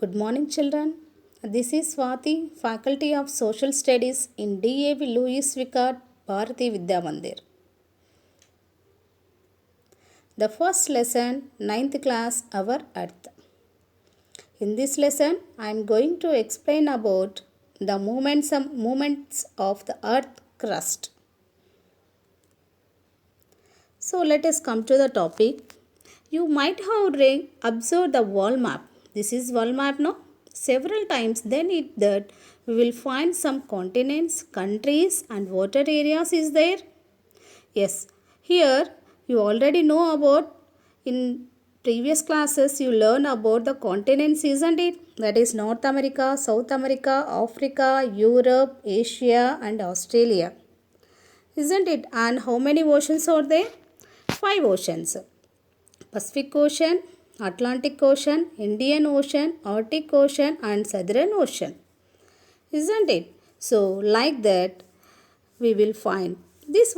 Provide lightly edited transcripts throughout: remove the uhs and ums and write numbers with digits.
Good morning, children. This is Swati, Faculty of Social Studies in DAV Louis Vickard, Bharati Vidya Mandir. The first lesson, ninth class, Our Earth. In this lesson, I am going to explain about the movements of the Earth crust. So let us come to the topic. You might have already observed the world map. This is world map, no? Several times then that we will find some continents, countries and water areas is there. Yes, here you already know about in previous classes you learn about the continents, isn't it? That is North America, South America, Africa, Europe, Asia and Australia. Isn't it? And how many oceans are there? 5 oceans. Pacific Ocean, Atlantic Ocean, Indian Ocean, Arctic Ocean and Southern Ocean. Isn't it? So like that we will find these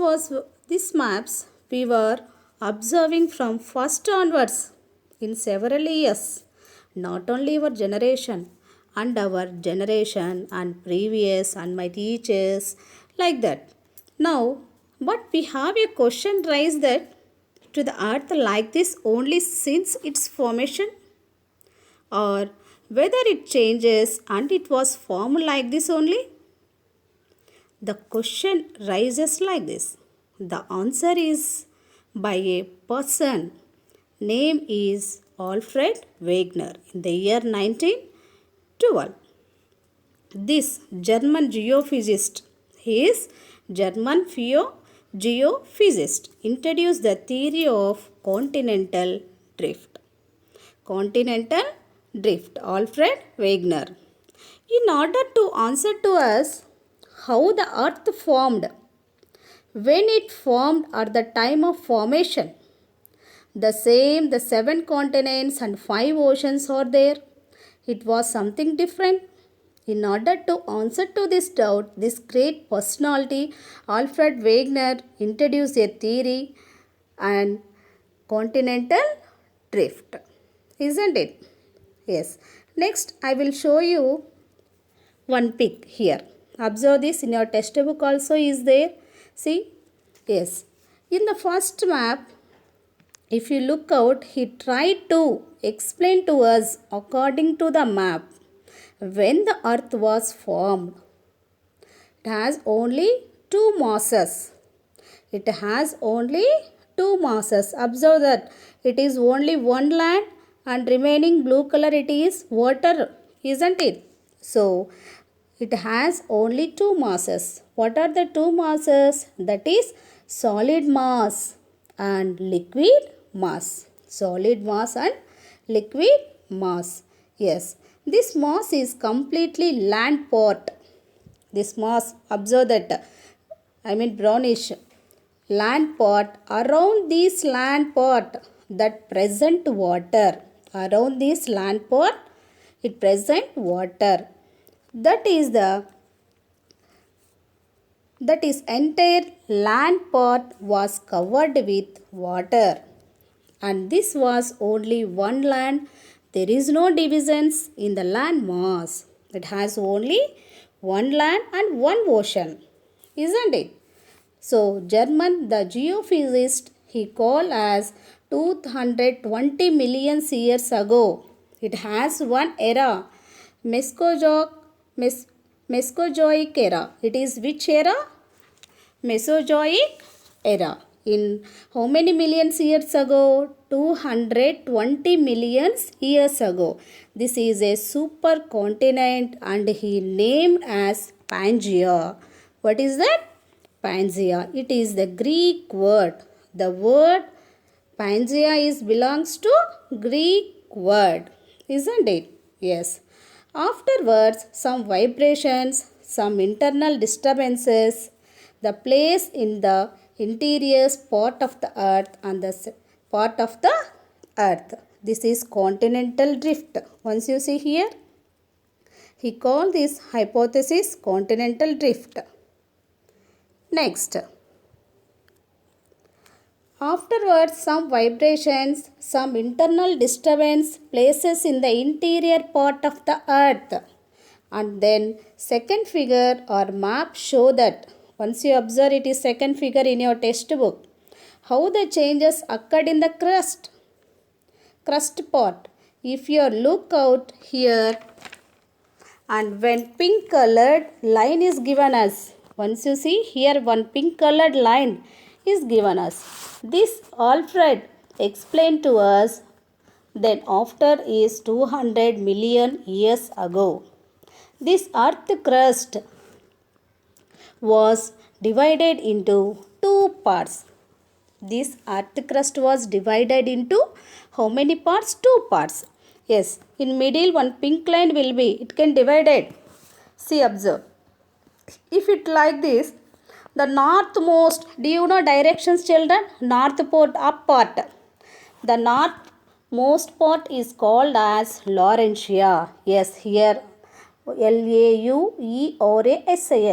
maps we were observing from first onwards in several years. Not only our generation and our generation and previous and my teachers like that. Now, but we have a question raised that to the earth like this only since its formation or whether it changes and it was formed like this only. The question rises like this. The answer is by a person. Name is Alfred Wegener in the year 1912. This German geophysicist, he is German geophysicist, introduced the theory of continental drift. Continental drift, Alfred Wegener. In order to answer to us how the earth formed, when it formed at the time of formation, the 7 continents and 5 oceans are there. It was something different. In order to answer to this doubt, this great personality, Alfred Wegener, introduced a theory and continental drift. Isn't it? Yes. Next, I will show you one pic here. Observe this in your textbook also is there. See? Yes. In the first map, if you look out, he tried to explain to us according to the map when the earth was formed. It has only 2 masses. It has only 2 masses. Observe that it is only one land and remaining blue color it is water, isn't it? So, it has only 2 masses. What are the 2 masses? That is solid mass and liquid mass. Solid mass and liquid mass. Yes, this mass is completely land part. This mass, observe that, brownish land part. Around this land part, that present water. Around this land part, it present water. That is entire land part was covered with water. And this was only one land. There is no divisions in the land mass. It has only one land and one ocean. Isn't it? So, German, the geophysicist, he called as 220 million years ago. It has one era, Mesozoic, Mesozoic era. It is which era? Mesozoic era. In how many millions years ago? 220 millions years ago. This is a supercontinent and he named as Pangaea. What is that? Pangaea. It is the Greek word. The word Pangaea belongs to Greek word. Isn't it? Yes. Afterwards, some vibrations, some internal disturbances, the place in the interior part of the earth and the part of the earth. This is continental drift. Once you see here, he called this hypothesis continental drift. Next, Afterwards, some vibrations, some internal disturbance places in the interior part of the earth. And then second figure or map show that once you observe it is second figure in your textbook, how the changes occurred in the crust part. If you look out here and when pink colored line is given us, once you see here one pink colored line is given us, this Alfred explained to us that after is 200 million years ago this earth crust was divided into two parts. This earth crust was divided into how many parts? Two parts. Yes, in middle one pink line will be, it can divide it. See, observe. If it like this, the northmost, do you know directions children? North port, up part. The northmost part is called as Laurentia. Yes, here Laureasa,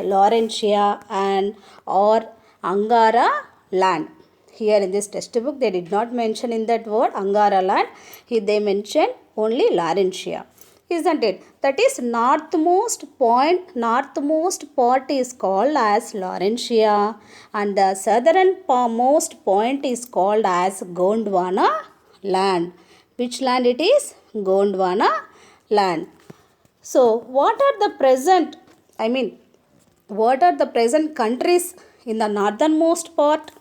Laurentia and or Angara land. Here in this textbook they did not mention in that word Angara land. Here they mention only Laurentia. Isn't it? That is northmost part is called as Laurentia and the southernmost point is called as Gondwana land. Which land it is? Gondwana land. So, what are the present countries in the northernmost part?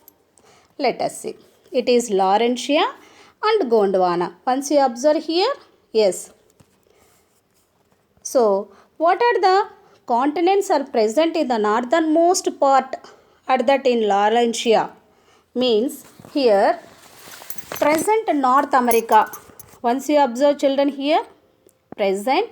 Let us see. It is Laurentia and Gondwana. Once you observe here, yes. So, what are the continents are present in the northernmost part at that in Laurentia? Means here present North America. Once you observe children here, present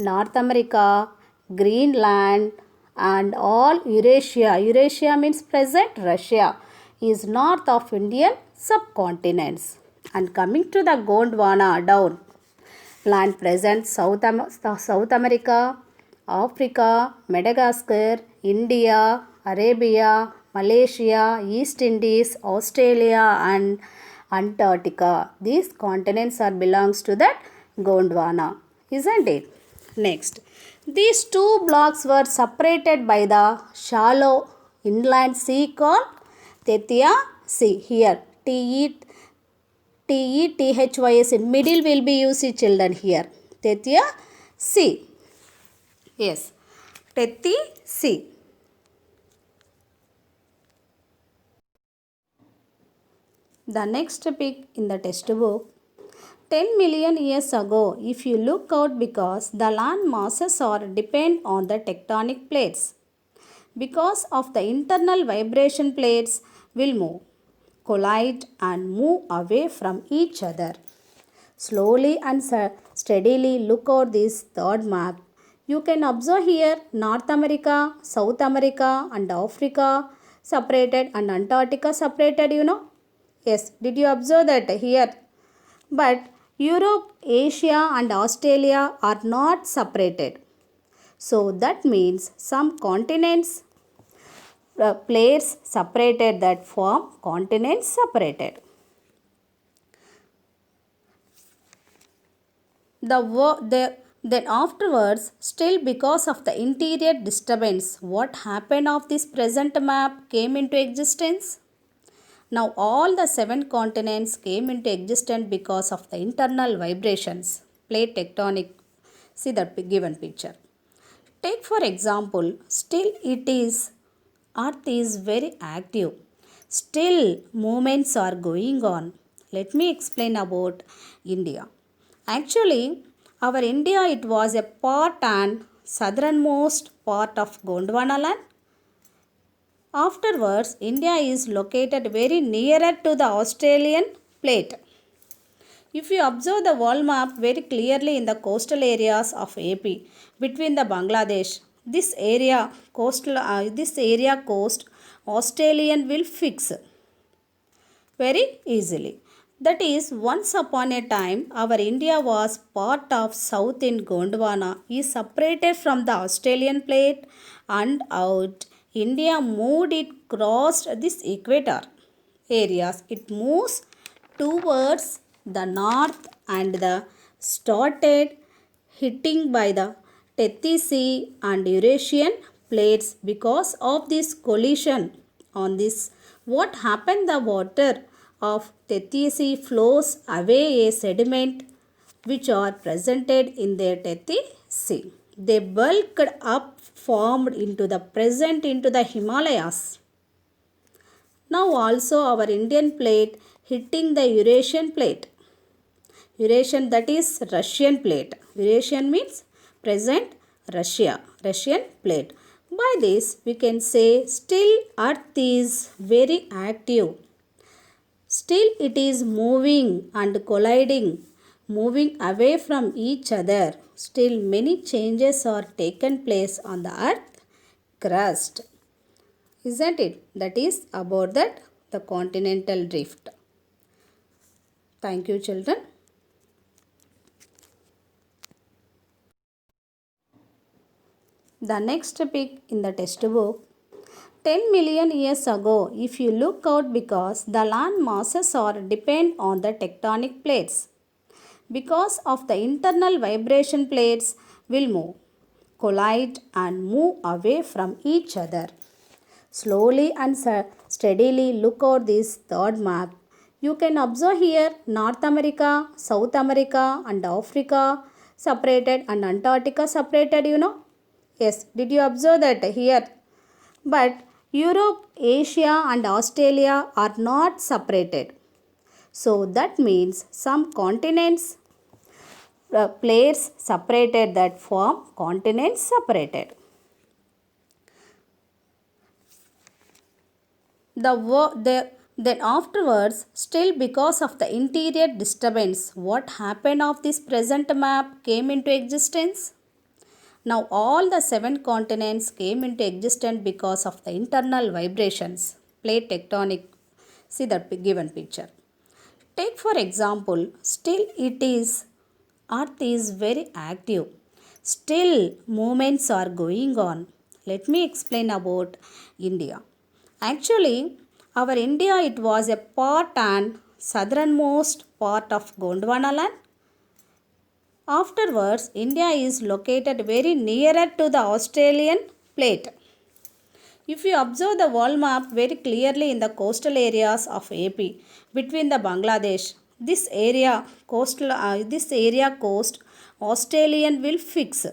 North America, Greenland and all Eurasia. Eurasia means present Russia is north of Indian subcontinents. And coming to the Gondwana down, land present South America, Africa, Madagascar, India, Arabia, Malaysia, East Indies, Australia and Antarctica. These continents are belongs to that Gondwana, isn't it? Next, these two blocks were separated by the shallow inland sea called Tethya Sea. Here, T-E-T-H-Y-S in middle will be used children here. Tethya Sea. Yes, Tethya Sea. The next pic in the textbook, 10 million years ago, if you look out because the land masses are depend on the tectonic plates. Because of the internal vibration plates will move, collide and move away from each other. Slowly and steadily look out this third map. You can observe here North America, South America and Africa separated and Antarctica separated, you know. Yes, did you observe that here? But Europe, Asia and Australia are not separated. So that means some continents plates separated that form continents separated. Then afterwards, still because of the interior disturbance, what happened of this present map came into existence? Now all the 7 continents came into existence because of the internal vibrations, plate tectonic. See that given picture. Take for example, still Earth is very active. Still movements are going on. Let me explain about India. Actually, our India, it was a part and southernmost part of Gondwana land. Afterwards, India is located very nearer to the Australian plate. If you observe the world map very clearly in the coastal areas of AP between the Bangladesh, this area coast Australian will fix very easily. That is, once upon a time, our India was part of South in Gondwana is separated from the Australian plate and out. India moved it crossed this equator. areas. It moves towards the north and the started hitting by the Tethys Sea and Eurasian plates. Because of this collision on this, what happened, the water of Tethys Sea flows away a sediment which are presented in their Tethys Sea. They bulked up, formed into the present into the Himalayas. Now also our Indian plate hitting the Eurasian plate. Eurasian, that is Russian plate. Eurasian means present Russia, Russian plate. By this we can say still earth is very active. Still it is moving and colliding, moving away from each other. Still many changes are taken place on the earth crust. Isn't it? That is about that the continental drift. Thank you, children. The next topic in the textbook, 10 million years ago, if you look out, because the land masses are depend on the tectonic plates. Because of the internal vibration, plates will move, collide and move away from each other. Slowly and steadily look out this third map. You can observe here North America, South America and Africa separated and Antarctica separated, Yes, did you observe that here? But Europe, Asia and Australia are not separated. So that means some continents, plates separated, that form continents separated. Then afterwards, still because of the interior disturbance, what happened of this present map came into existence? Now all the 7 continents came into existence because of the internal vibrations, plate tectonic. See the given picture. Take for example, still it is, earth is very active. Still movements are going on. Let me explain about India. Actually, our India, it was a part and southernmost part of Gondwana land. Afterwards, India is located very nearer to the Australian plate. If you observe the world map very clearly in the coastal areas of AP between the Bangladesh, this area coast Australian will fix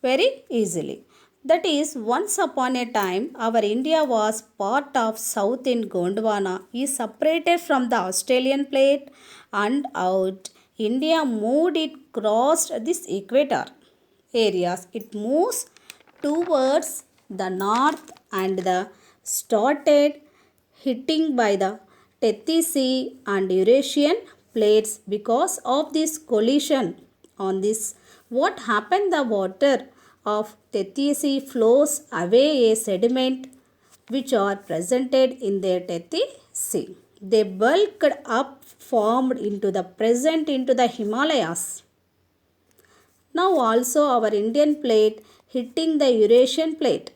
very easily. That is, once upon a time, our India was part of South in Gondwana, is separated from the Australian plate, and out India moved, it crossed this equator areas. It moves towards the north and the started hitting by the Tethys Sea and Eurasian plates. Because of this collision on this, what happened, the water of Tethys Sea flows away a sediment which are presented in their Tethys Sea. They bulked up, formed into the present into the Himalayas. Now also our Indian plate hitting the Eurasian plate.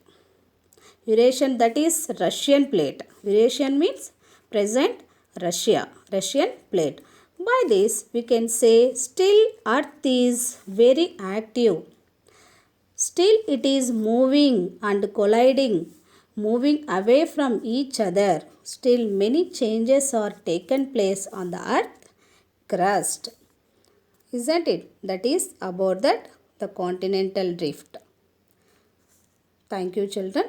Eurasian, that is Russian plate. Eurasian means present Russia, Russian plate. By this we can say still earth is very active. Still it is moving and colliding, moving away from each other. Still many changes are taken place on the earth crust. Isn't it? That is about that the continental drift. Thank you, children.